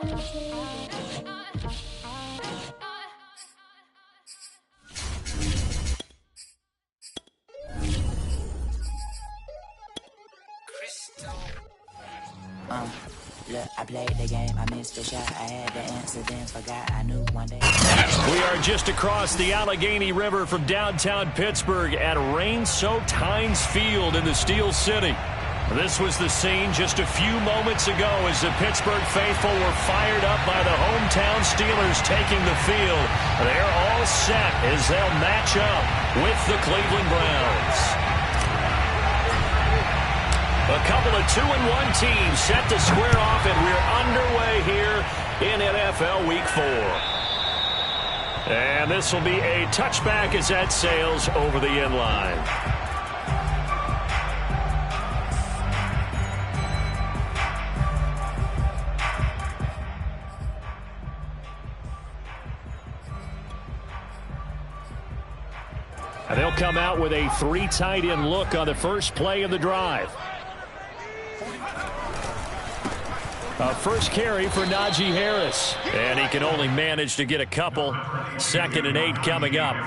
Look, I played the game, I missed the shot, I had the answer, then forgot I knew one day. We are just across the Allegheny River from downtown Pittsburgh at rain-soaked Heinz Field in the Steel City. This was the scene just a few moments ago as the Pittsburgh faithful were fired up by the hometown Steelers taking the field. They're all set as they'll match up with the Cleveland Browns. A couple of 2-1 teams set to square off, and we're underway here in NFL Week 4. And this will be a touchback as that sails over the end line. And they'll come out with a 3 tight end look on the first play of the drive. A first carry for Najee Harris. And he can only manage to get a couple. 2nd and 8 coming up.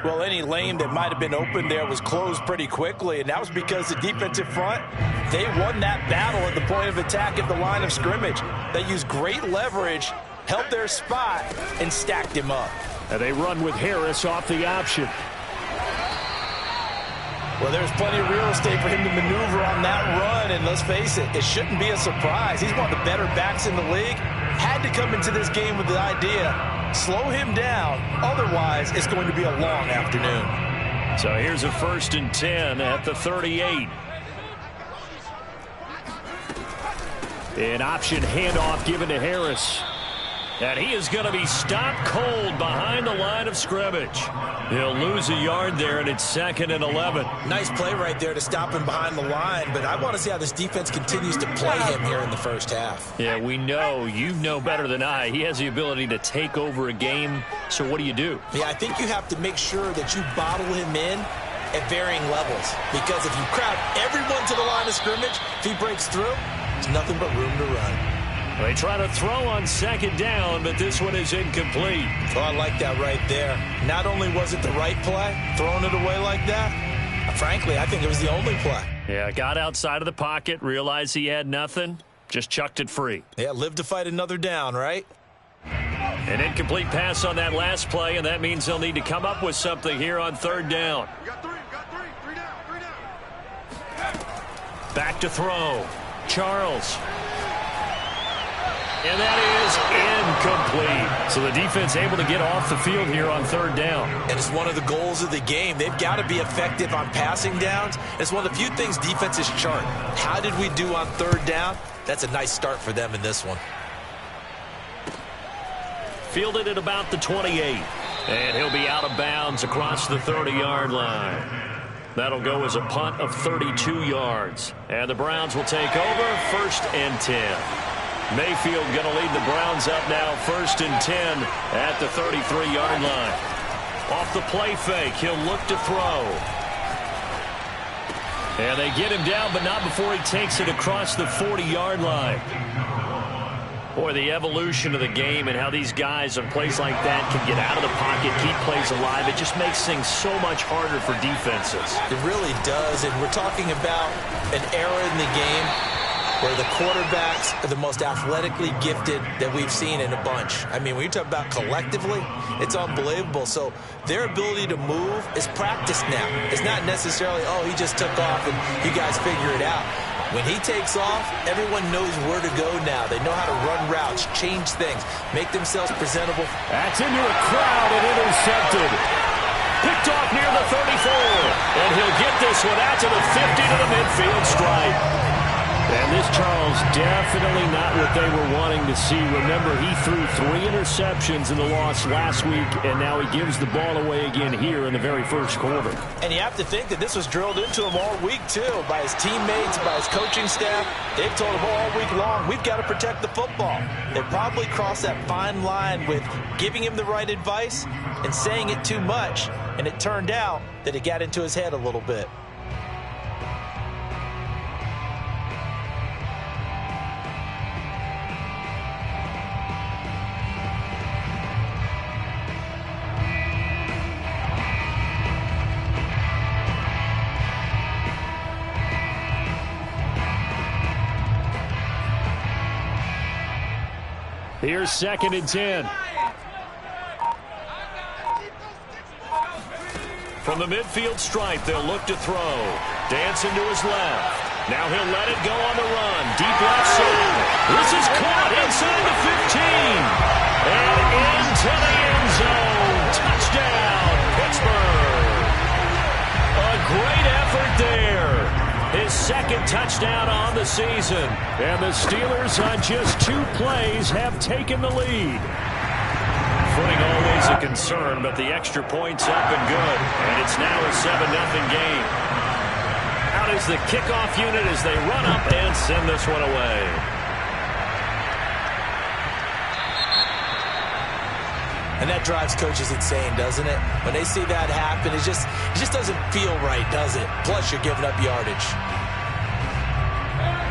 Well, any lane that might have been open there was closed pretty quickly, and that was because the defensive front, they won that battle at the point of attack at the line of scrimmage. They used great leverage, held their spot, and stacked him up. And they run with Harris off the option. Well, there's plenty of real estate for him to maneuver on that run, and let's face it, it shouldn't be a surprise. He's one of the better backs in the league. Had to come into this game with the idea, slow him down, otherwise it's going to be a long afternoon. So here's a 1st and 10 at the 38. An option handoff given to Harris. And he is going to be stopped cold behind the line of scrimmage. He'll lose a yard there, and it's 2nd and 11. Nice play right there to stop him behind the line, but I want to see how this defense continues to play him here in the first half. Yeah, we know. You know better than I. He has the ability to take over a game, so what do you do? Yeah, I think you have to make sure that you bottle him in at varying levels, because if you crowd everyone to the line of scrimmage, if he breaks through, there's nothing but room to run. They try to throw on 2nd down, but this one is incomplete. Oh, I like that right there. Not only was it the right play, throwing it away like that, frankly, I think it was the only play. Yeah, got outside of the pocket, realized he had nothing, just chucked it free. Yeah, live to fight another down, right? An incomplete pass on that last play, and that means they'll need to come up with something here on 3rd down. We got three down. Back to throw. Charles. And that is incomplete. So the defense able to get off the field here on 3rd down. And it's one of the goals of the game. They've got to be effective on passing downs. It's one of the few things defenses chart. How did we do on 3rd down? That's a nice start for them in this one. Fielded at about the 28. And he'll be out of bounds across the 30-yard line. That'll go as a punt of 32 yards. And the Browns will take over 1st and 10. Mayfield going to lead the Browns up now 1st and 10 at the 33-yard line. Off the play fake, he'll look to throw. And they get him down, but not before he takes it across the 40-yard line. Boy, the evolution of the game and how these guys on plays like that can get out of the pocket, keep plays alive, it just makes things so much harder for defenses. It really does, and we're talking about an era in the game where the quarterbacks are the most athletically gifted that we've seen in a bunch. I mean, when you talk about collectively, it's unbelievable. So their ability to move is practiced now. It's not necessarily, oh, he just took off and you guys figure it out. When he takes off, everyone knows where to go now. They know how to run routes, change things, make themselves presentable. That's into a crowd and intercepted. Picked off near the 34. And he'll get this one out to the 50 to the midfield stripe. And this, Charles, definitely not what they were wanting to see. Remember, he threw 3 interceptions in the loss last week, and now he gives the ball away again here in the very first quarter. And you have to think that this was drilled into him all week, too, by his teammates, by his coaching staff. They've told him all week long, we've got to protect the football. They probably crossed that fine line with giving him the right advice and saying it too much, and it turned out that it got into his head a little bit. Here's 2nd and 10. From the midfield stripe, they'll look to throw. Dancing to his left. Now he'll let it go on the run. Deep left side. This is caught inside the 15. And into the end zone. Touchdown, Pittsburgh. A great effort there. His 2nd touchdown on the season. And the Steelers on just 2 plays have taken the lead. Footing always a concern, but the extra point's up and good. And it's now a 7-0 game. Out is the kickoff unit as they run up and send this one away. And that drives coaches insane, doesn't it? When they see that happen, it just doesn't feel right, does it? Plus, you're giving up yardage.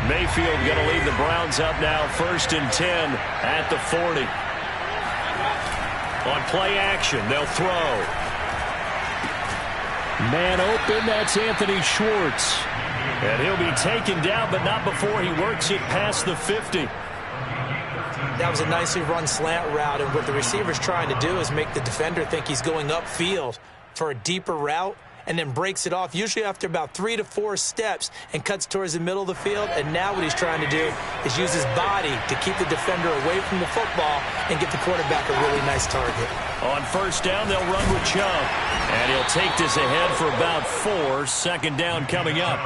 Mayfield going to lead the Browns up now, 1st and 10 at the 40. On play action, they'll throw. Man open, that's Anthony Schwartz. And he'll be taken down, but not before he works it past the 50. That was a nicely run slant route, and what the receiver's trying to do is make the defender think he's going upfield for a deeper route, and then breaks it off, usually after about 3 to 4 steps, and cuts towards the middle of the field. And now what he's trying to do is use his body to keep the defender away from the football and get the quarterback a really nice target. On 1st down, they'll run with Chubb. And he'll take this ahead for about 4. 2nd down coming up.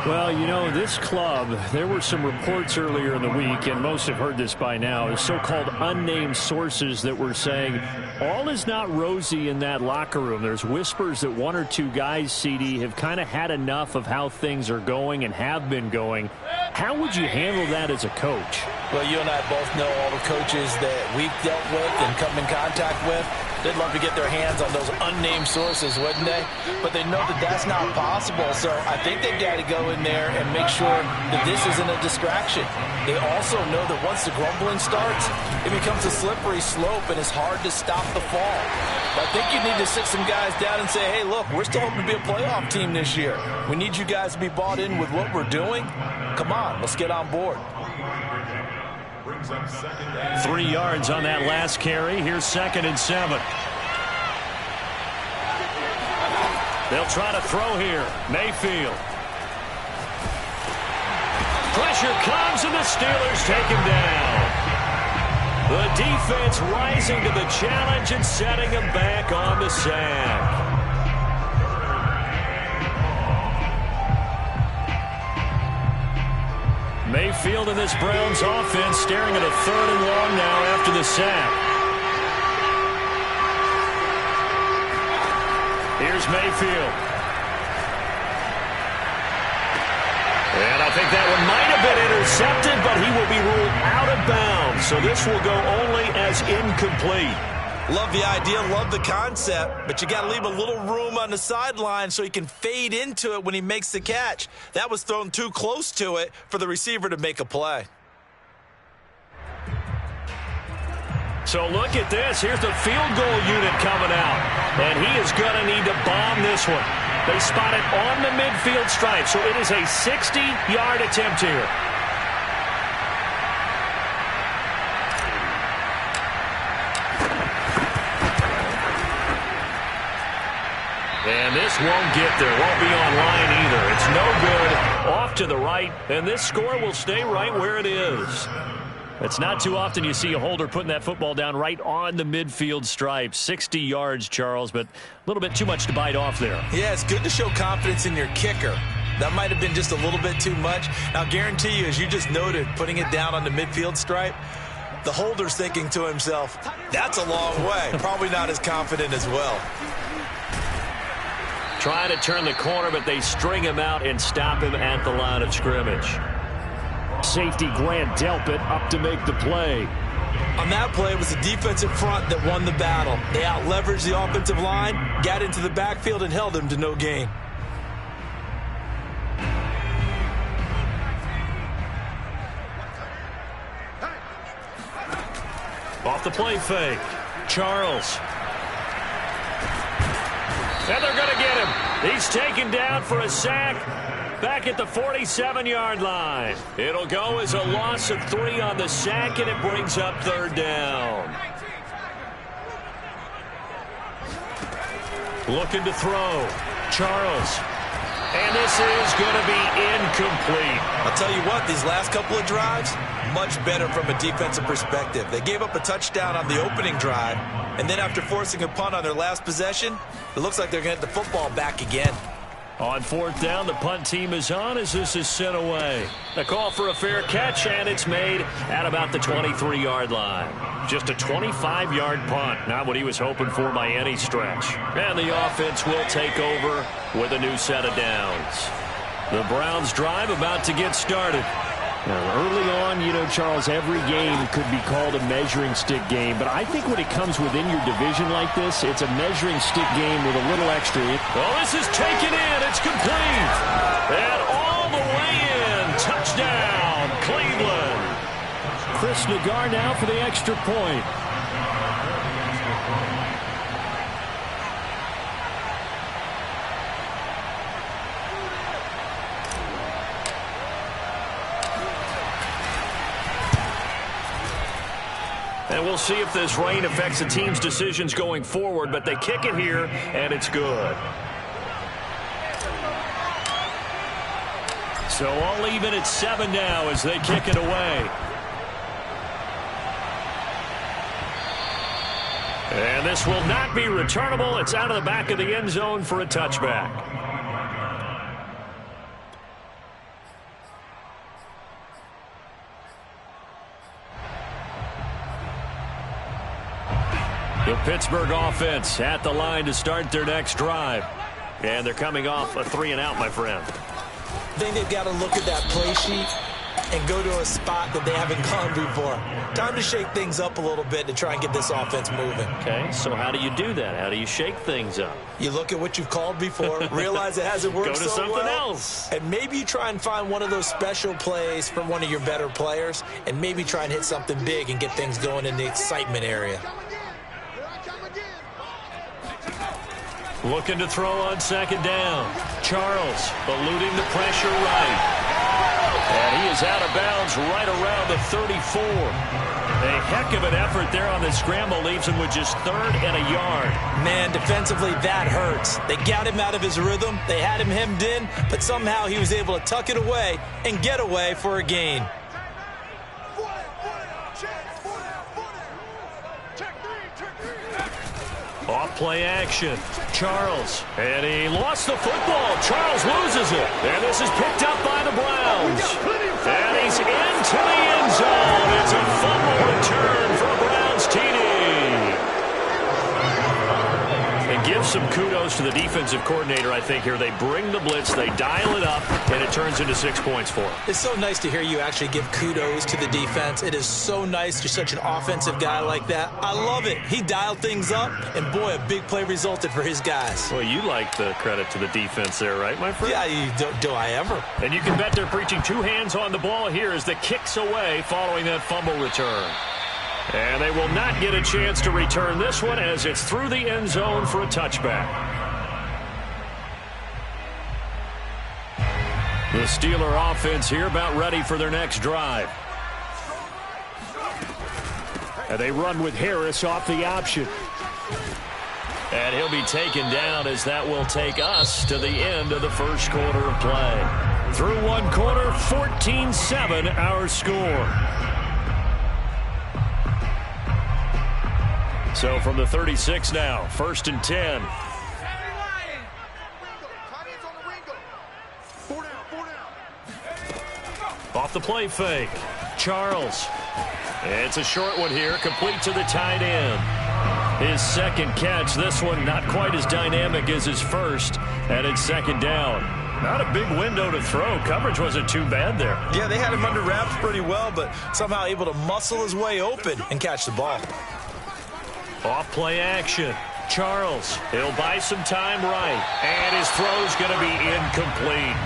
Well, you know, this club, there were some reports earlier in the week, and most have heard this by now, so-called unnamed sources that were saying all is not rosy in that locker room. There's whispers that 1 or 2 guys, CD, have kind of had enough of how things are going and have been going. How would you handle that as a coach? Well, you and I both know all the coaches that we've dealt with and come in contact with. They'd love to get their hands on those unnamed sources, wouldn't they? But they know that that's not possible, so I think they've got to go in there and make sure that this isn't a distraction. They also know that once the grumbling starts, it becomes a slippery slope, and it's hard to stop the fall. But I think you need to sit some guys down and say, hey, look, we're still hoping to be a playoff team this year. We need you guys to be bought in with what we're doing. Come on, let's get on board. 3 yards on that last carry. Here's 2nd and 7. They'll try to throw here. Mayfield. Pressure comes, and the Steelers take him down. The defense rising to the challenge and setting him back on the sack. Mayfield and this Browns offense staring at a 3rd and long now after the sack. Here's Mayfield. And I think that one might have been intercepted, but he will be ruled out of bounds. So this will go only as incomplete. Love the idea, love the concept, but you got to leave a little room on the sideline so he can fade into it when he makes the catch. That was thrown too close to it for the receiver to make a play. So look at this. Here's the field goal unit coming out, and he is going to need to bomb this one. They spot it on the midfield stripe, so it is a 60-yard attempt here. And this won't get there. Won't be online either. It's no good. Off to the right. And this score will stay right where it is. It's not too often you see a holder putting that football down right on the midfield stripe. 60 yards, Charles, but a little bit too much to bite off there. Yeah, it's good to show confidence in your kicker. That might have been just a little bit too much. Now, I guarantee you, as you just noted, putting it down on the midfield stripe, the holder's thinking to himself, that's a long way. Probably not as confident as well. Trying to turn the corner, but they string him out and stop him at the line of scrimmage. Safety Grant Delpit up to make the play. On that play, it was the defensive front that won the battle. They out-leveraged the offensive line, got into the backfield, and held him to no gain. Off the play fake. Charles. And they're going to get him. He's taken down for a sack. back at the 47-yard line. It'll go as a loss of 3 on the sack, and it brings up 3rd down. Looking to throw. Charles. And this is going to be incomplete. I'll tell you what, these last couple of drives, much better from a defensive perspective. They gave up a touchdown on the opening drive, and then after forcing a punt on their last possession, it looks like they're going to get the football back again. On 4th down, the punt team is on as this is sent away. A call for a fair catch, and it's made at about the 23-yard line. Just a 25-yard punt, not what he was hoping for by any stretch. And the offense will take over with a new set of downs. The Browns' drive about to get started. Now, early on, you know, Charles, every game could be called a measuring stick game. But I think when it comes within your division like this, it's a measuring stick game with a little extra. Well, this is taken in. It's complete. And all the way in. Touchdown, Cleveland. Chris Nagar now for the extra point. And we'll see if this rain affects the team's decisions going forward, but they kick it here, and it's good. So all even at 7 now as they kick it away. And this will not be returnable. It's out of the back of the end zone for a touchback. The Pittsburgh offense at the line to start their next drive. And they're coming off a 3-and-out, my friend. I think they've got to look at that play sheet and go to a spot that they haven't gone before. Time to shake things up a little bit to try and get this offense moving. Okay, so how do you do that? How do you shake things up? You look at what you've called before, realize it hasn't worked so well. Go to something else. And maybe you try and find one of those special plays from one of your better players, and maybe try and hit something big and get things going in the excitement area. Looking to throw on 2nd down. Charles eluding the pressure right. And he is out of bounds right around the 34. A heck of an effort there on the scramble leaves him with just 3rd and a yard. Man, defensively, that hurts. They got him out of his rhythm. They had him hemmed in, but somehow he was able to tuck it away and get away for a gain. Off play action. Charles. And he lost the football. Charles loses it. And this is picked up by the Browns. And he's into the end zone. It's a fumble return for a Browns TD. And give some kudos to the defensive coordinator, I think, here. They bring the blitz, they dial it up, and it turns into 6 points for them. It's so nice to hear you actually give kudos to the defense. It is so nice. You're such an offensive guy like that. I love it. He dialed things up, and boy, a big play resulted for his guys. Well, you like the credit to the defense there, right, my friend? Yeah, do I ever. And you can bet they're preaching 2 hands on the ball here as the kick's away following that fumble return. And they will not get a chance to return this one as it's through the end zone for a touchback. The Steeler offense here about ready for their next drive. And they run with Harris off the option. And he'll be taken down as that will take us to the end of the first quarter of play. Through 1 quarter, 14-7 our score. So from the 36 now, 1st and 10. Off the play fake. Charles. It's a short one here, complete to the tight end. His 2nd catch, this one not quite as dynamic as his first, and it's 2nd down. Not a big window to throw. Coverage wasn't too bad there. Yeah, they had him under wraps pretty well, but somehow able to muscle his way open and catch the ball. Off play action. Charles, he'll buy some time right, and his throw's going to be incomplete.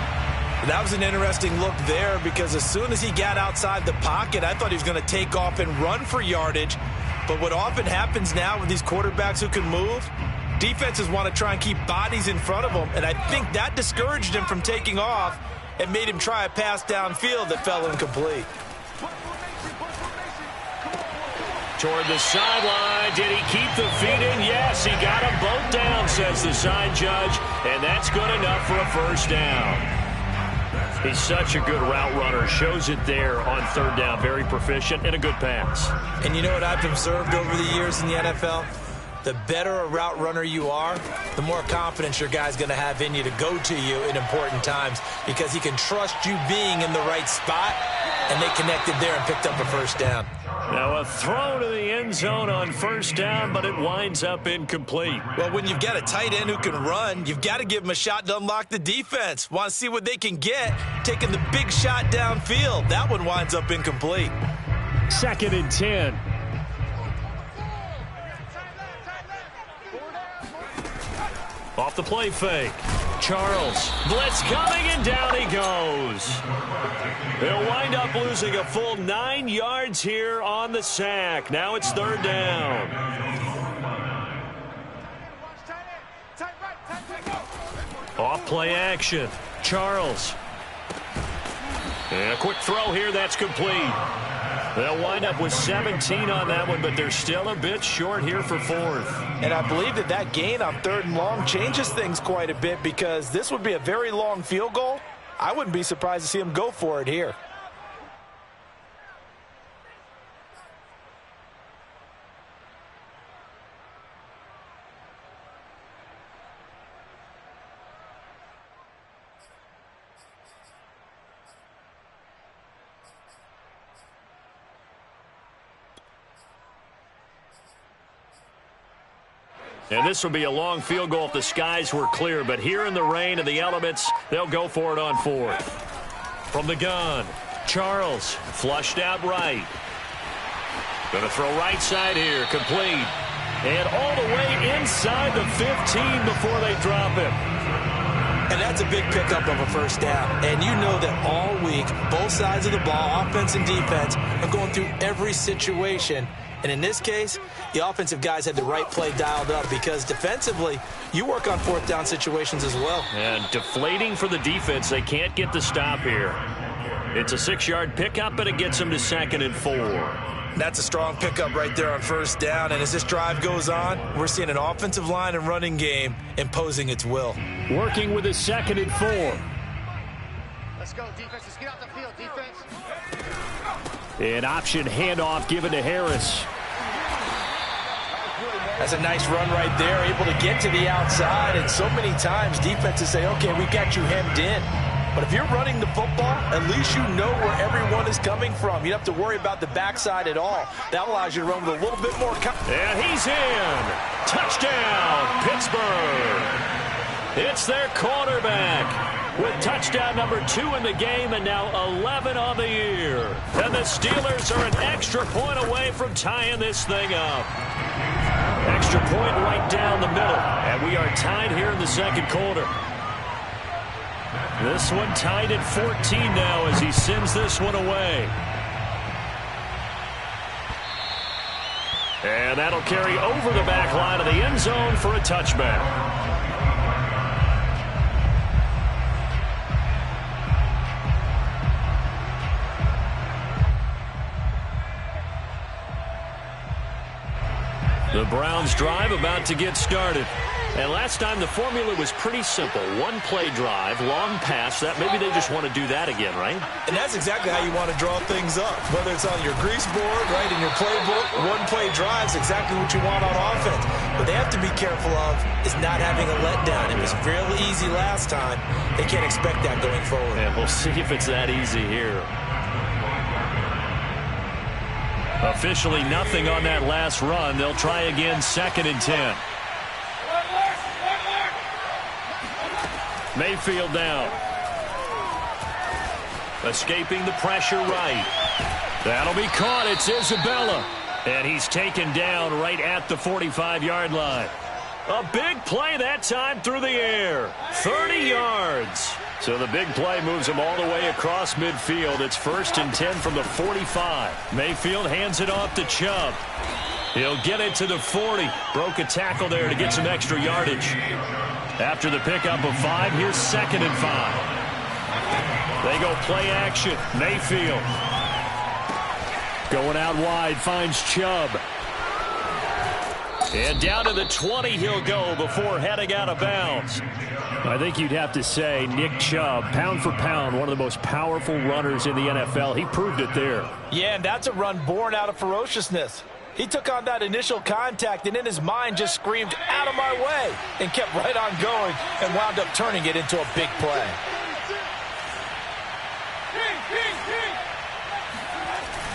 That was an interesting look there because as soon as he got outside the pocket, I thought he was going to take off and run for yardage. But what often happens now with these quarterbacks who can move, defenses want to try and keep bodies in front of them, and I think that discouraged him from taking off, and made him try a pass downfield that fell incomplete. Toward the sideline. Did he keep the feet in? Yes, he got them both down, says the side judge, and that's good enough for a first down. He's such a good route runner. Shows it there on third down. Very proficient and a good pass. And you know what I've observed over the years in the NFL? The better a route runner you are, the more confidence your guy's going to have in you to go to you in important times because he can trust you being in the right spot, and they connected there and picked up a first down. Now a throw to the end zone on first down, but it winds up incomplete. Well, when you've got a tight end who can run, you've got to give him a shot to unlock the defense. Want to see what they can get, taking the big shot downfield. That one winds up incomplete. 2nd and 10. Off the play fake. Charles. Blitz coming, and down he goes. They'll wind up losing a full 9 yards here on the sack. Now it's third down. Off play action. Charles. And a quick throw here. That's complete. They'll wind up with 17 on that one, but they're still a bit short here for fourth. And I believe that gain on 3rd and long changes things quite a bit because this would be a very long field goal. I wouldn't be surprised to see him go for it here. And this will be a long field goal if the skies were clear. But here in the rain and the elements, they'll go for it on fourth. From the gun, Charles flushed out right. Going to throw right side here, complete. And all the way inside the 15 before they drop him. And that's a big pickup of a first down. And you know that all week, both sides of the ball, offense and defense, are going through every situation. And in this case, the offensive guys had the right play dialed up because defensively, you work on 4th down situations as well. And deflating for the defense. They can't get the stop here. It's a 6-yard pickup, and it gets them to 2nd and 4. That's a strong pickup right there on first down. And as this drive goes on, we're seeing an offensive line and running game imposing its will. Working with a 2nd and 4. Let's go, defense. Let's get out the field, defense. An option handoff given to Harris. That's a nice run right there, able to get to the outside. And so many times defenses say, okay, we've got you hemmed in. But if you're running the football, at least you know where everyone is coming from. You don't have to worry about the backside at all. That allows you to run with a little bit more confidence. And he's in. Touchdown, Pittsburgh. It's their quarterback with touchdown number 2 in the game and now 11 on the year. And the Steelers are an extra point away from tying this thing up. Extra point right down the middle. And we are tied here in the second quarter. This one tied at 14 now as he sends this one away. And that'll carry over the back line of the end zone for a touchback. The Browns drive about to get started. And last time the formula was pretty simple. One play drive, long pass. That maybe they just want to do that again, right? And that's exactly how you want to draw things up. Whether it's on your grease board, right, in your playbook, one play drives exactly what you want on offense. What they have to be careful of is not having a letdown. It was fairly easy last time. They can't expect that going forward. And we'll see if it's that easy here. Officially nothing on that last run. They'll try again, 2nd and 10. Mayfield down. Escaping the pressure right. That'll be caught. It's Isabella. And he's taken down right at the 45-yard line. A big play that time through the air. 30 yards. So the big play moves him all the way across midfield. It's 1st and 10 from the 45. Mayfield hands it off to Chubb. He'll get it to the 40. Broke a tackle there to get some extra yardage. After the pickup of 5, here's 2nd and 5. They go play action. Mayfield. Going out wide, finds Chubb. And down to the 20 he'll go before heading out of bounds. I think you'd have to say Nick Chubb, pound for pound, one of the most powerful runners in the NFL. He proved it there. Yeah, and that's a run born out of ferociousness. He took on that initial contact and in his mind just screamed, "Out of my way," and kept right on going and wound up turning it into a big play.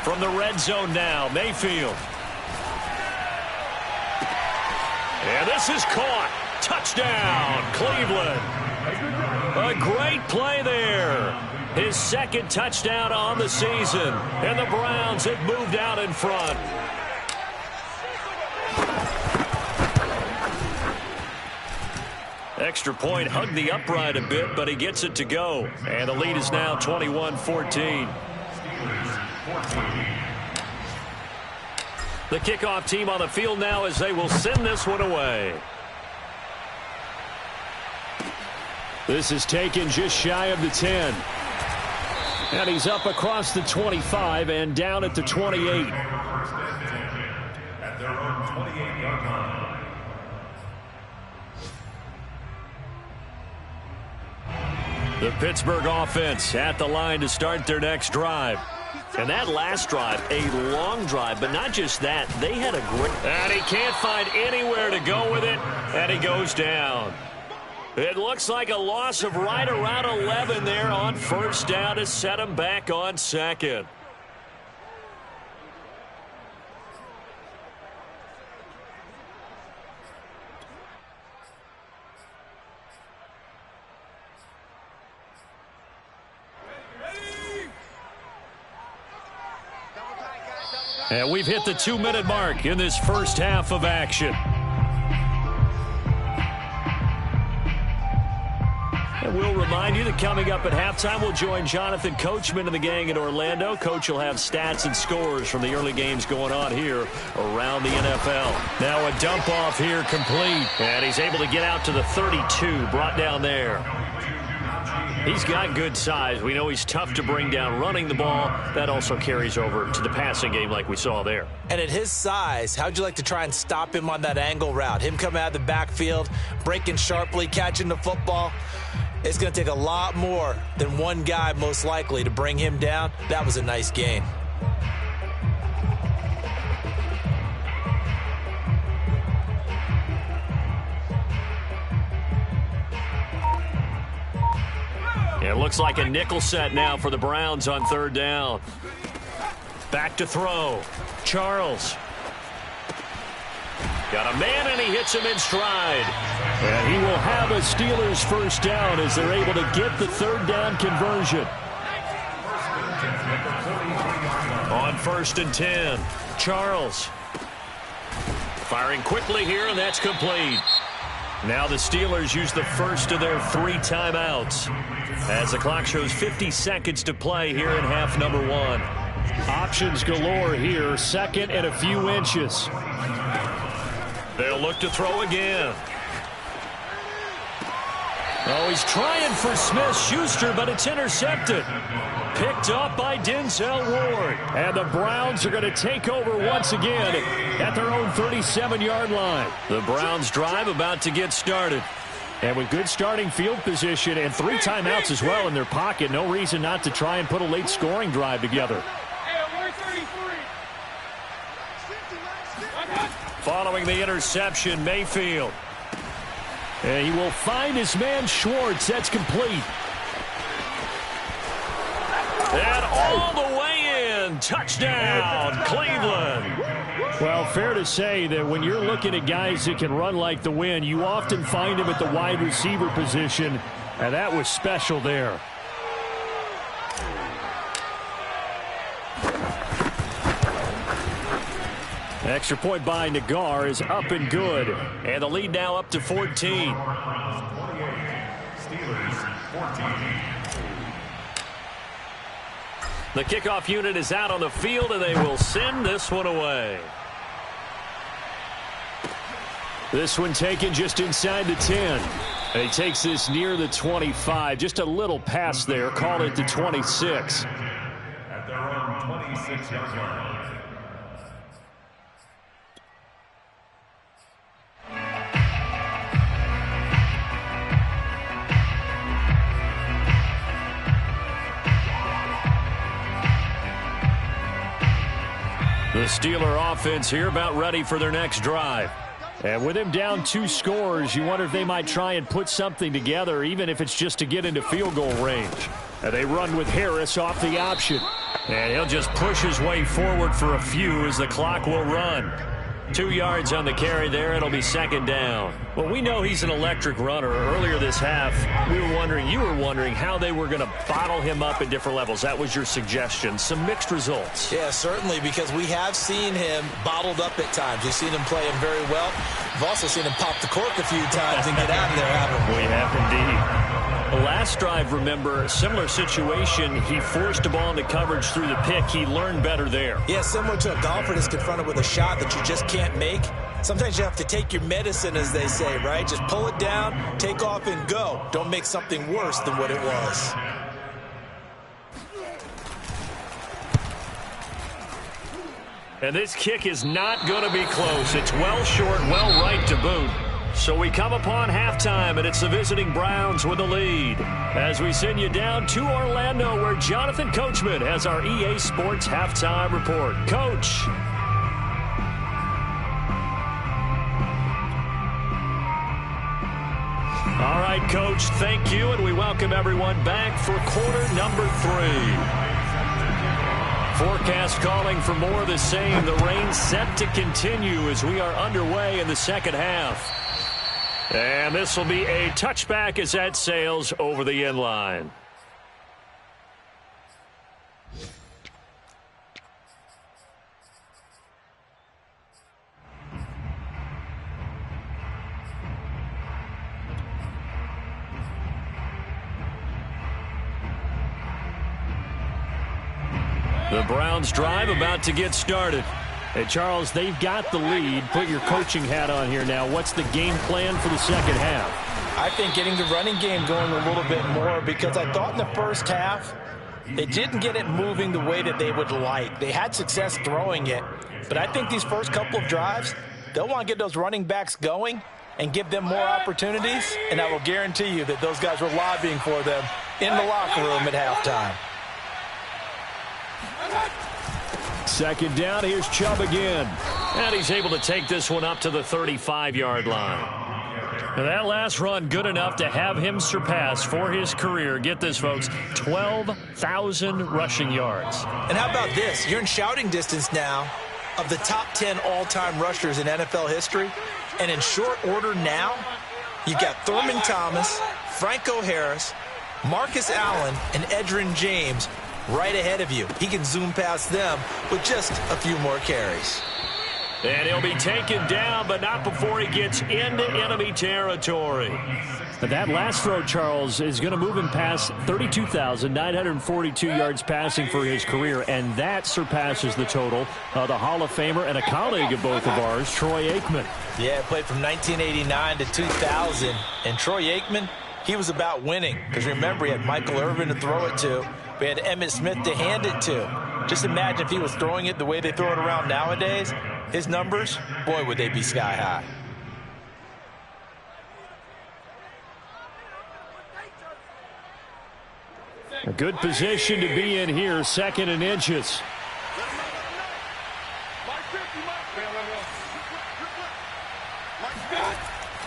From the red zone now, Mayfield. And this is caught. Touchdown, Cleveland. A great play there. His second touchdown on the season. And the Browns have moved out in front. Extra point hugged the upright a bit, but he gets it to go. And the lead is now 21-14. The kickoff team on the field now as they will send this one away. This is taken just shy of the 10. And he's up across the 25 and down at the 28. At their own 28-yard line. The Pittsburgh offense at the line to start their next drive. And that last drive, a long drive, but not just that. They had a great... And he can't find anywhere to go with it, and he goes down. It looks like a loss of right around 11 there on first down to set him back on second. And we've hit the 2-minute mark in this first half of action. And we'll remind you that coming up at halftime, we'll join Jonathan Coachman and the gang in Orlando. Coach will have stats and scores from the early games going on here around the NFL. Now a dump off here complete. And he's able to get out to the 32, brought down there. He's got good size. We know he's tough to bring down running the ball. That also carries over to the passing game like we saw there. And at his size, how'd you like to try and stop him on that angle route? Him coming out of the backfield, breaking sharply, catching the football. It's going to take a lot more than one guy, most likely, to bring him down. That was a nice gain. It looks like a nickel set now for the Browns on third down. Back to throw. Charles. Got a man, and he hits him in stride. And he will have a Steelers first down as they're able to get the third down conversion. On 1st and 10, Charles. Firing quickly here, and that's complete. Now the Steelers use the first of their 3 timeouts as the clock shows 50 seconds to play here in half number 1. Options galore here, second and a few inches. They'll look to throw again. Oh, he's trying for Smith-Schuster, but it's intercepted. Picked up by Denzel Ward. And the Browns are going to take over once again at their own 37-yard line. The Browns drive about to get started. And with good starting field position and 3 timeouts as well in their pocket, no reason not to try and put a late scoring drive together. Following the interception, Mayfield. And he will find his man Schwartz. That's complete. And all the way in. Touchdown, Cleveland. Well, fair to say that when you're looking at guys that can run like the wind, you often find them at the wide receiver position, and that was special there. Extra point by Nagar is up and good. And the lead now up to 14. Steelers 14. The kickoff unit is out on the field, and they will send this one away. This one taken just inside the 10. And he takes this near the 25. Just a little pass there. Call it the 26. At their own 26-yard line. The Steeler offense here about ready for their next drive. And with him down 2 scores, you wonder if they might try and put something together, even if it's just to get into field goal range. And they run with Harris off the option. And he'll just push his way forward for a few as the clock will run. 2 yards on the carry there. It'll be second down. Well, we know he's an electric runner. Earlier this half, you were wondering how they were going to bottle him up at different levels. That was your suggestion. Some mixed results. Yeah, certainly, because we have seen him bottled up at times. We've seen him play him very well. We've also seen him pop the cork a few times and get out of there, haven't we? We have indeed. The last drive, remember, similar situation. He forced the ball into coverage through the pick. He learned better there. Yeah, similar to a golfer that's confronted with a shot that you just can't make. Sometimes you have to take your medicine, as they say, right? Just pull it down, take off, and go. Don't make something worse than what it was. And this kick is not going to be close. It's well short, well right to boot. So we come upon halftime, and it's the visiting Browns with the lead. As we send you down to Orlando, where Jonathan Coachman has our EA Sports halftime report. Coach. All right, Coach, thank you, and we welcome everyone back for quarter number 3. Forecast calling for more of the same. The rain set to continue as we are underway in the second half. And this will be a touchback as that sails over the end line. The Browns drive about to get started. Hey, Charles, they've got the lead. Put your coaching hat on here now. What's the game plan for the second half? I think getting the running game going a little bit more, because I thought in the first half they didn't get it moving the way that they would like. They had success throwing it, but I think these first couple of drives, they'll want to get those running backs going and give them more opportunities, and I will guarantee you that those guys were lobbying for them in the locker room at halftime. Second down, here's Chubb again. And he's able to take this one up to the 35-yard line. And that last run good enough to have him surpass for his career, get this, folks, 12,000 rushing yards. And how about this? You're in shouting distance now of the top 10 all-time rushers in NFL history. And in short order now, you've got Thurman Thomas, Franco Harris, Marcus Allen, and Edgerrin James right ahead of you. He can zoom past them with just a few more carries. And he'll be taken down, but not before he gets into enemy territory. But that last throw, Charles, is going to move him past 32,942 yards passing for his career, and that surpasses the total of the Hall of Famer and a colleague of both of ours, Troy Aikman. Yeah, played from 1989 to 2000, and Troy Aikman, he was about winning, because remember, he had Michael Irvin to throw it to. We had Emmitt Smith to hand it to. Just imagine if he was throwing it the way they throw it around nowadays. His numbers, boy, would they be sky high. A good position to be in here, second and inches.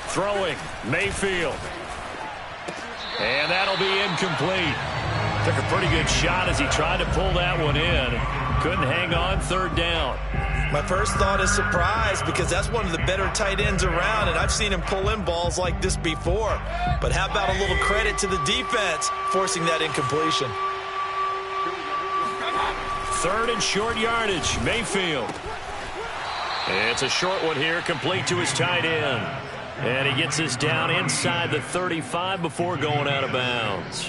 Throwing, Mayfield. And that'll be incomplete. Took a pretty good shot as he tried to pull that one in. Couldn't hang on, third down. My first thought is surprise, because that's one of the better tight ends around, and I've seen him pull in balls like this before. But how about a little credit to the defense forcing that incompletion? Third and short yardage, Mayfield. It's a short one here, complete to his tight end. And he gets this down inside the 35 before going out of bounds.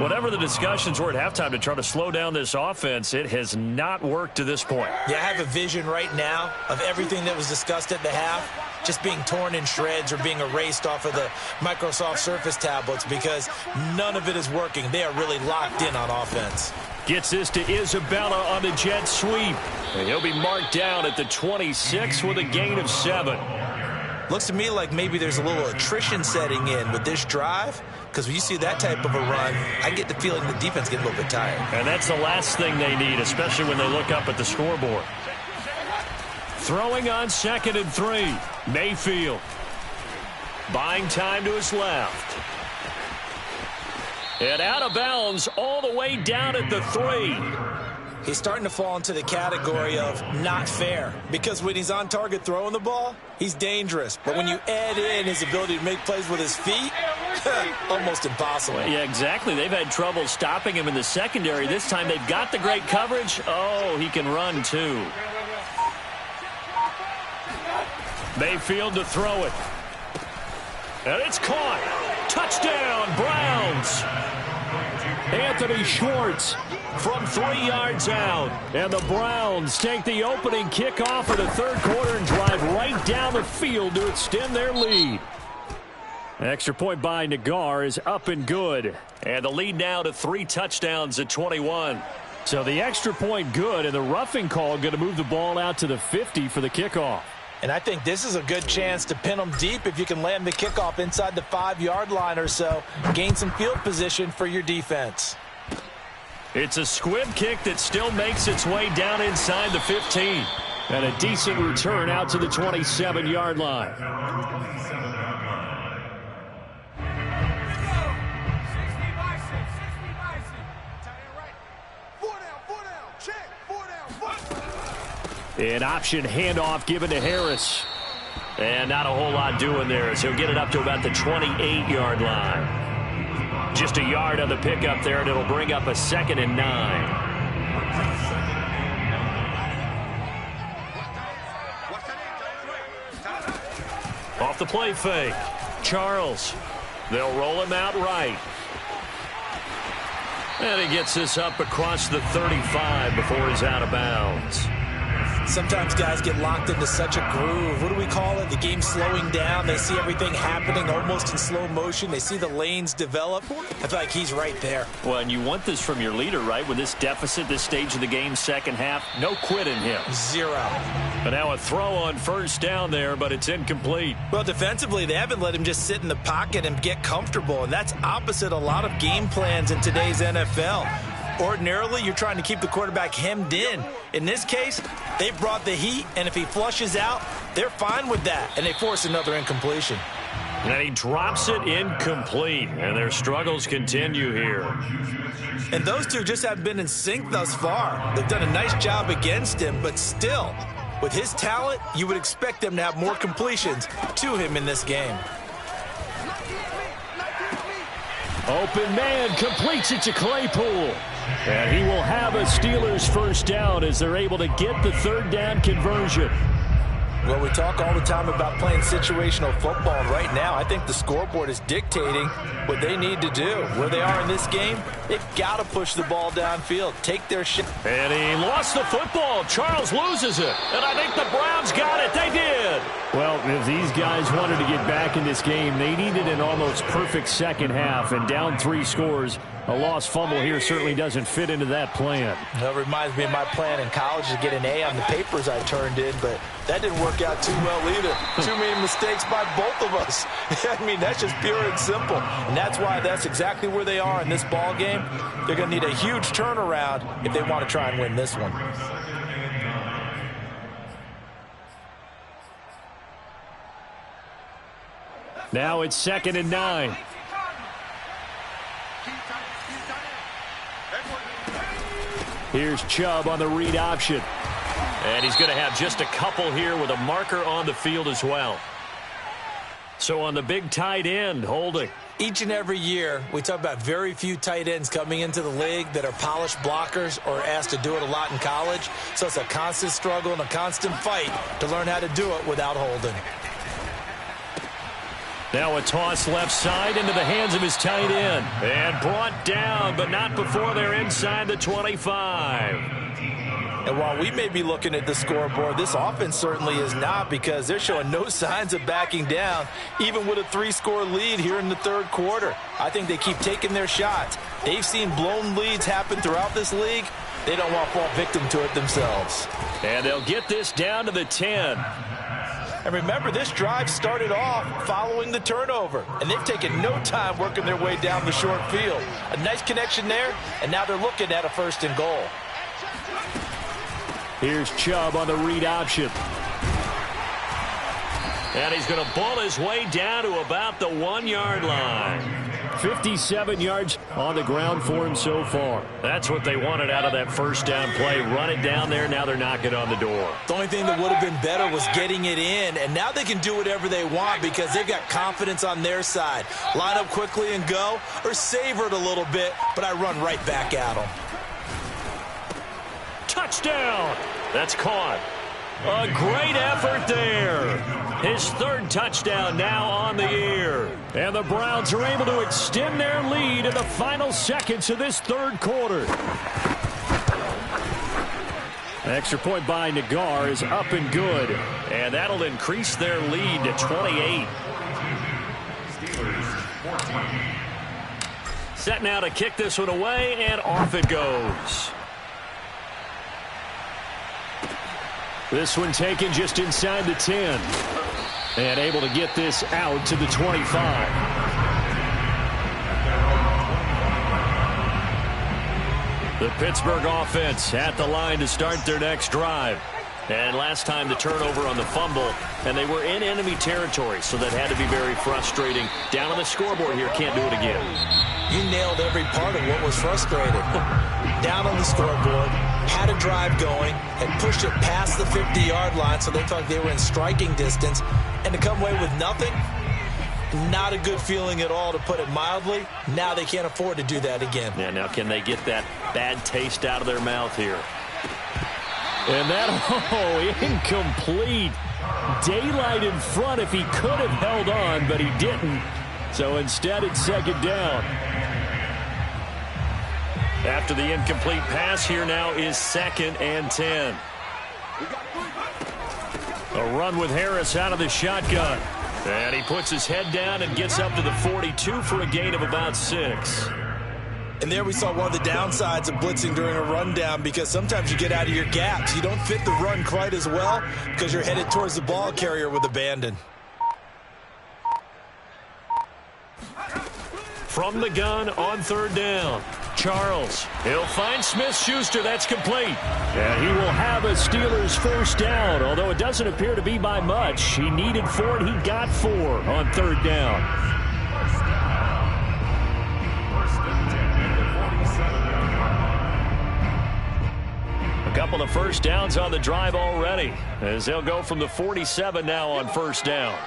Whatever the discussions were at halftime to try to slow down this offense, it has not worked to this point. Yeah, I have a vision right now of everything that was discussed at the half just being torn in shreds or being erased off of the Microsoft Surface tablets because none of it is working. They are really locked in on offense. Gets this to Isabella on the jet sweep. And he'll be marked down at the 26 with a gain of 7. Looks to me like maybe there's a little attrition setting in with this drive, because when you see that type of a run, I get the feeling the defense gets a little bit tired. And that's the last thing they need, especially when they look up at the scoreboard. Throwing on 2nd and 3. Mayfield. Buying time to his left. And out of bounds all the way down at the 3. He's starting to fall into the category of not fair, because when he's on target throwing the ball, he's dangerous. But when you add in his ability to make plays with his feet, almost impossible. Yeah, exactly. They've had trouble stopping him in the secondary. This time they've got the great coverage. Oh, he can run too. Mayfield to throw it. And it's caught. Touchdown, Browns. Anthony Schwartz from 3 yards out. And the Browns take the opening kickoff of the third quarter and drive right down the field to extend their lead. Extra point by Nagar is up and good. And the lead now to 3 touchdowns at 21. So the extra point good, and the roughing call going to move the ball out to the 50 for the kickoff. And I think this is a good chance to pin them deep if you can land the kickoff inside the 5-yard line or so. Gain some field position for your defense. It's a squib kick that still makes its way down inside the 15. And a decent return out to the 27-yard line. An option handoff given to Harris. And not a whole lot doing there, so he'll get it up to about the 28-yard line. Just a yard on the pickup there, and it'll bring up a 2nd and 9. Off the play fake. Charles. They'll roll him out right. And he gets this up across the 35 before he's out of bounds. Sometimes guys get locked into such a groove. What do we call it? The game slowing down. They see everything happening almost in slow motion. They see the lanes develop. I feel like he's right there. Well, and you want this from your leader, right? With this deficit, this stage of the game, second half, no quit in him. 0. But now a throw on first down there, but it's incomplete. Well, defensively, they haven't let him just sit in the pocket and get comfortable, and that's opposite a lot of game plans in today's NFL. Ordinarily, you're trying to keep the quarterback hemmed in. In this case, they brought the heat, and if he flushes out, they're fine with that, and they force another incompletion. And he drops it incomplete, and their struggles continue here. And those two just haven't been in sync thus far. They've done a nice job against him, but still, with his talent, you would expect them to have more completions to him in this game. Open man completes it to Claypool. And he will have a Steelers first down as they're able to get the third down conversion. Well, we talk all the time about playing situational football, and right now I think the scoreboard is dictating what they need to do. Where they are in this game, they've got to push the ball downfield, take their shot. And he lost the football. Charles loses it. And I think the Browns got it. They did. Well, if these guys wanted to get back in this game, they needed an almost perfect second half. And down 3 scores, a lost fumble here certainly doesn't fit into that plan. That reminds me of my plan in college to get an A on the papers I turned in, but that didn't work out too well either. Too many mistakes by both of us. I mean, that's just pure and simple. And that's why that's exactly where they are in this ball game. They're going to need a huge turnaround if they want to try and win this one. Now it's 2nd and 9. Here's Chubb on the read option. And he's going to have just a couple here with a marker on the field as well. So on the big tight end, holding. Each and every year, we talk about very few tight ends coming into the league that are polished blockers or asked to do it a lot in college. So it's a constant struggle and a constant fight to learn how to do it without holding. Now a toss left side into the hands of his tight end. And brought down, but not before they're inside the 25. And while we may be looking at the scoreboard, this offense certainly is not, because they're showing no signs of backing down, even with a 3-score lead here in the third quarter. I think they keep taking their shots. They've seen blown leads happen throughout this league. They don't want to fall victim to it themselves. And they'll get this down to the 10. And remember, this drive started off following the turnover, and they've taken no time working their way down the short field. A nice connection there, and now they're looking at a 1st and goal. Here's Chubb on the read option. And he's going to bull his way down to about the 1-yard line. 57 yards on the ground for him so far. That's what they wanted out of that first down play. Run it down there. Now they're knocking on the door. The only thing that would have been better was getting it in, and now they can do whatever they want because they've got confidence on their side. Line up quickly and go, or savor it a little bit, but I run right back at them. Touchdown! That's caught. A great effort there. His 3rd touchdown now on the year. And the Browns are able to extend their lead in the final seconds of this third quarter. An extra point by Nagar is up and good. And that'll increase their lead to 28. Set now to kick this one away, and off it goes. This one taken just inside the 10. And able to get this out to the 25. The Pittsburgh offense at the line to start their next drive. And last time the turnover on the fumble, and they were in enemy territory, so that had to be very frustrating. Down on the scoreboard here, can't do it again. You nailed every part of what was frustrating. Down on the scoreboard, had a drive going, had pushed it past the 50-yard line, so they felt they were in striking distance, and to come away with nothing, not a good feeling at all, to put it mildly. Now they can't afford to do that again. Yeah, now can they get that bad taste out of their mouth here? And that, incomplete. Daylight in front if he could have held on, but he didn't. So instead, it's 2nd down. After the incomplete pass, here now is 2nd and 10. A run with Harris out of the shotgun. And he puts his head down and gets up to the 42 for a gain of about 6. And there we saw one of the downsides of blitzing during a rundown, because sometimes you get out of your gaps. You don't fit the run quite as well because you're headed towards the ball carrier with abandon. From the gun on 3rd down. Charles. He'll find Smith-Schuster. That's complete. And he will have a Steelers 1st down, although it doesn't appear to be by much. He needed 4, and he got 4 on 3rd down. Couple of 1st downs on the drive already, as they'll go from the 47 now on 1st down.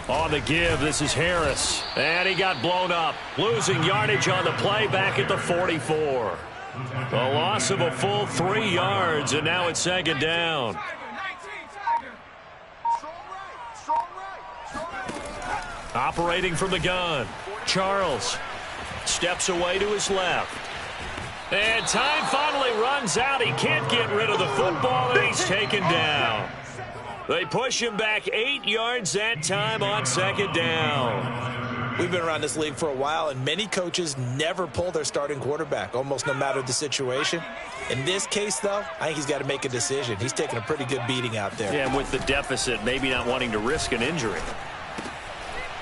On the give, this is Harris. And he got blown up. Losing yardage on the play back at the 44. A loss of a full 3 yards, and now it's 2nd down. Operating from the gun, Charles. Steps away to his left. And time finally runs out. He can't get rid of the football, and he's taken down. They push him back 8 yards that time on 2nd down. We've been around this league for a while, and many coaches never pull their starting quarterback, almost no matter the situation. In this case, though, I think he's got to make a decision. He's taking a pretty good beating out there. Yeah, and with the deficit, maybe not wanting to risk an injury.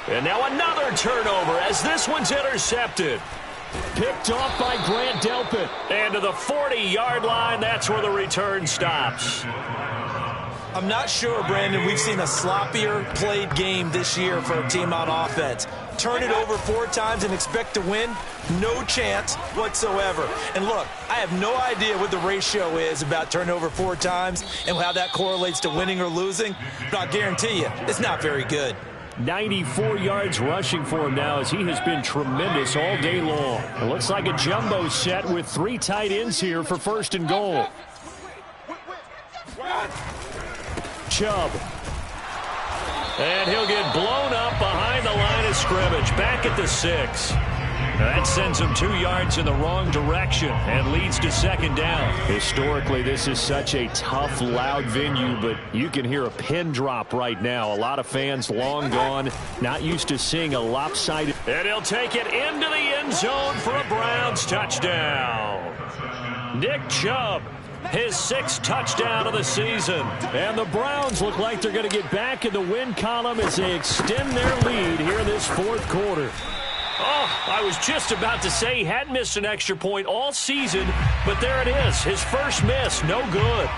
And now another turnover as this one's intercepted. Picked off by Grant Delpit. And to the 40-yard line, that's where the return stops. I'm not sure, Brandon, we've seen a sloppier played game this year for a team on offense. Turn it over 4 times and expect to win? No chance whatsoever. And look, I have no idea what the ratio is about turnover 4 times and how that correlates to winning or losing, but I'll guarantee you, it's not very good. 94 yards rushing for him now, as he has been tremendous all day long. It looks like a jumbo set with 3 tight ends here for 1st and goal. Chubb And he'll get blown up behind the line of scrimmage, back at the 6. That sends him 2 yards in the wrong direction and leads to second down. Historically, this is such a tough, loud venue, but you can hear a pin drop right now. A lot of fans long gone, not used to seeing a lopsided. And he'll take it into the end zone for a Browns touchdown. Nick Chubb, his 6th touchdown of the season. And the Browns look like they're going to get back in the win column as they extend their lead here in this 4th quarter. Oh, I was just about to say he hadn't missed an extra point all season, but there it is. His first miss, no good.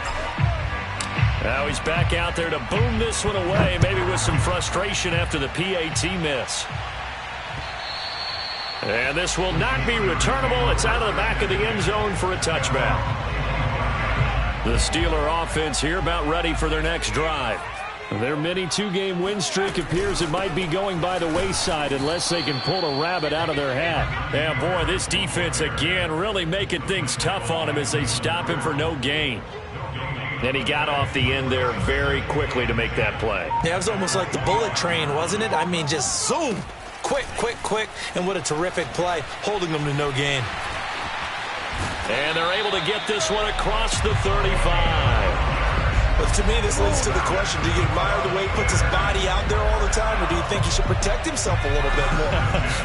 Now he's back out there to boom this one away, maybe with some frustration after the PAT miss. And this will not be returnable. It's out of the back of the end zone for a touchback. The Steeler offense here about ready for their next drive. Their mini 2-game win streak appears it might be going by the wayside unless they can pull a rabbit out of their hat. Yeah, boy, this defense again really making things tough on him as they stop him for no gain. And he got off the end there very quickly to make that play. Yeah, it was almost like the bullet train, wasn't it? I mean, just zoom. Quick, quick, quick. And what a terrific play, holding them to no gain. And they're able to get this one across the 35. But to me, this leads to the question, do you admire the way he puts his body out there all the time, or do you think he should protect himself a little bit more?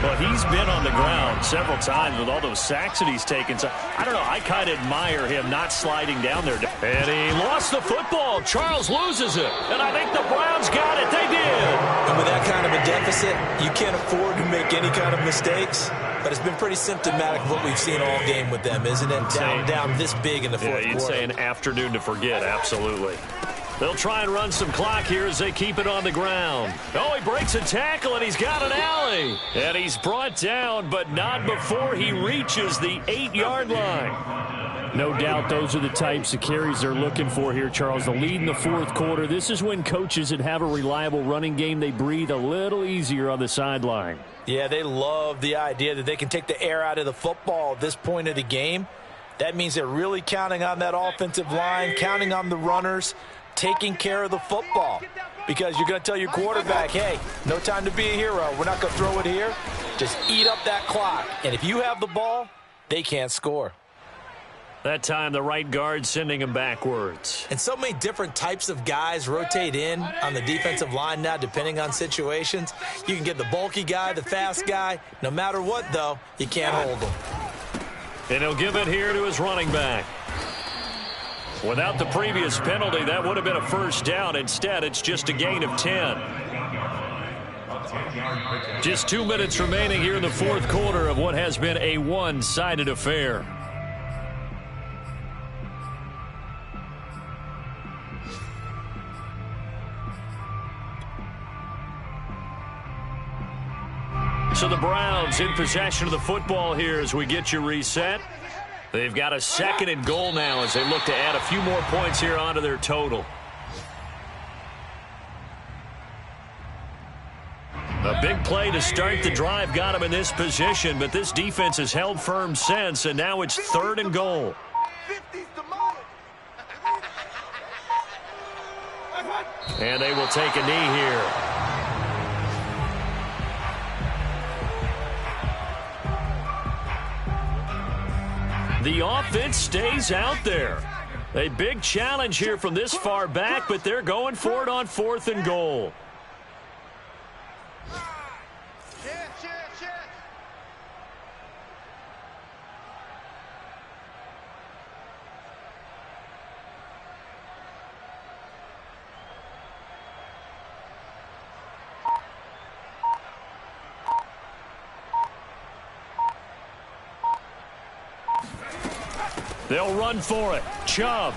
Well, he's been on the ground several times with all those sacks that he's taken. So, I don't know, I kind of admire him not sliding down there. And he lost the football. Charles loses it. And I think the Browns got it. They did. And with that kind of a deficit, you can't afford to make any kind of mistakes. But it's been pretty symptomatic of what we've seen all game with them, isn't it? Down this big in the 4th quarter. You'd say an afternoon to forget, absolutely. They'll try and run some clock here as they keep it on the ground. Oh, he breaks a tackle, and he's got an alley. And he's brought down, but not before he reaches the 8-yard line. No doubt those are the types of carries they're looking for here, Charles. The lead in the 4th quarter. This is when coaches that have a reliable running game, they breathe a little easier on the sideline. Yeah, they love the idea that they can take the air out of the football at this point of the game. That means they're really counting on that offensive line, counting on the runners, taking care of the football. Because you're going to tell your quarterback, hey, no time to be a hero. We're not going to throw it here. Just eat up that clock. And if you have the ball, they can't score. That time, the right guard sending him backwards. And so many different types of guys rotate in on the defensive line now, depending on situations. You can get the bulky guy, the fast guy. No matter what, though, you can't hold them. And he'll give it here to his running back. Without the previous penalty, that would have been a first down. Instead, it's just a gain of 10. Just 2 minutes remaining here in the 4th quarter of what has been a one-sided affair. So the Browns in possession of the football here as we get you reset. They've got a 2nd and goal now as they look to add a few more points here onto their total. A big play to start the drive got him in this position, but this defense has held firm since, and now it's 3rd and goal. And they will take a knee here. The offense stays out there. A big challenge here from this far back, but they're going for it on 4th and goal. They'll run for it. Chubb.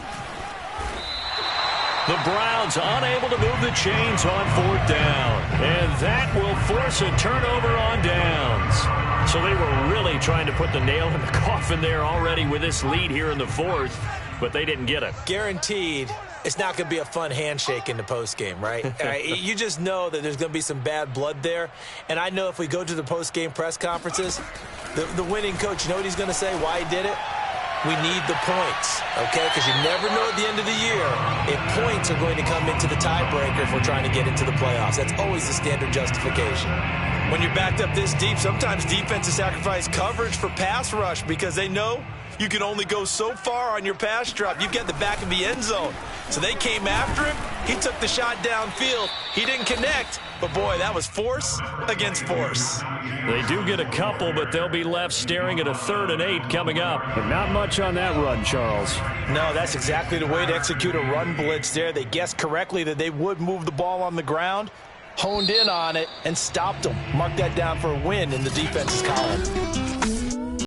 The Browns unable to move the chains on 4th down. And that will force a turnover on downs. So they were really trying to put the nail in the coffin there already with this lead here in the 4th, but they didn't get it. Guaranteed it's not going to be a fun handshake in the postgame, right? You just know that there's going to be some bad blood there. And I know if we go to the postgame press conferences, the winning coach, you know what he's going to say, why he did it? we need the points, okay? Because you never know at the end of the year if points are going to come into the tiebreaker if we're trying to get into the playoffs. That's always the standard justification. When you're backed up this deep, sometimes defenses sacrifice coverage for pass rush because they know you can only go so far on your pass drop. You've got the back of the end zone. So they came after him. He took the shot downfield. He didn't connect. But, boy, that was force against force. They do get a couple, but they'll be left staring at a 3rd and 8 coming up. But not much on that run, Charles. No, that's exactly the way to execute a run blitz there. They guessed correctly that they would move the ball on the ground, honed in on it, and stopped them. Mark that down for a win in the defense's column.